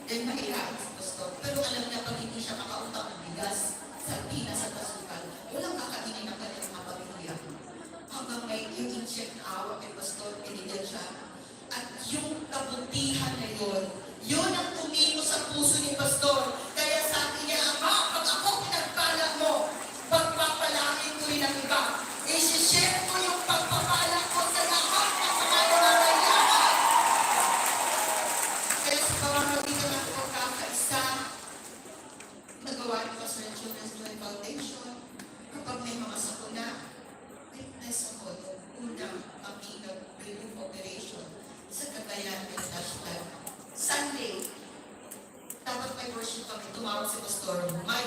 Then mahirap si Pastor. Pero alam niya pag hindi siya makautang ng bigas, sardinas at asukal, walang kakainin ng kanyang mga pamilya. Hanggang may yung incheck na awa kay Pastor, pinigyan siya. At yung kabutihan na yun ang tumimo sa puso ni Pastor. Kaya sabi niya, Ama, pag ako pinagpala mo, pagpapalain ko rin ang iba. I-share ko yung pagpapala ko sa lahat ng mga nangangailangan. Kaya sa pamamagitan ng pagkakaisa, nagawa ni Pastor Children's Joy Foundation, kapag may mga sakuna, witness ako yung unang Makina Relief Operation sa Cagayan and Tashkent. Sunday, dapat may worship kami, tumawag si Pastor, may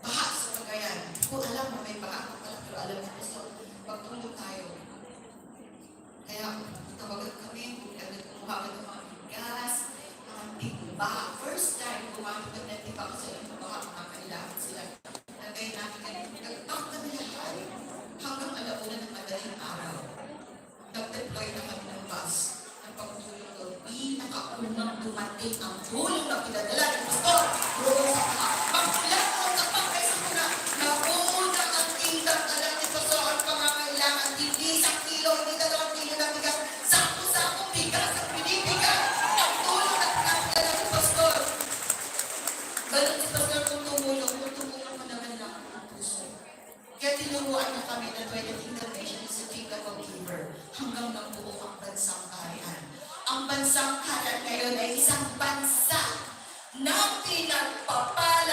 baha sa Cagayan. Kung alam mo, may baha ka pala, pero alam mo, Pastor, pagtulog tayo. Kaya, tawagan kami, agad kumuha ka ng mga bigas, mga timba. First time, kumamit ng timba kasi alam mo, baka makakailangan sila. Nagay namin ganun, nagtak kami lahat. Hanggang alauna ng madaling araw. Nag-deploy na kami ng bus. Ang pagtulong doon, pinakaunang dumating ang tulong na pinadala ng Pastor. Doon sa pagpilat ko sa pagkaisa ko na nauna ang tingkat alam ni Pastor ang pangangailangan. Hindi sa kilo, hindi 2 kilo na bigas. Sakto-sakto bigas ang binibigay. Ang tulong na pinadala ni Pastor. Ganun si Pastor kung tumulong mo naman lang ang puso. Kaya tinuruan na kami na Toilet International is a kingdom of giver hanggang nabuo ang bansang kaharian. Ang bansang kaharian ngayon ay isang bansa na pinagpapala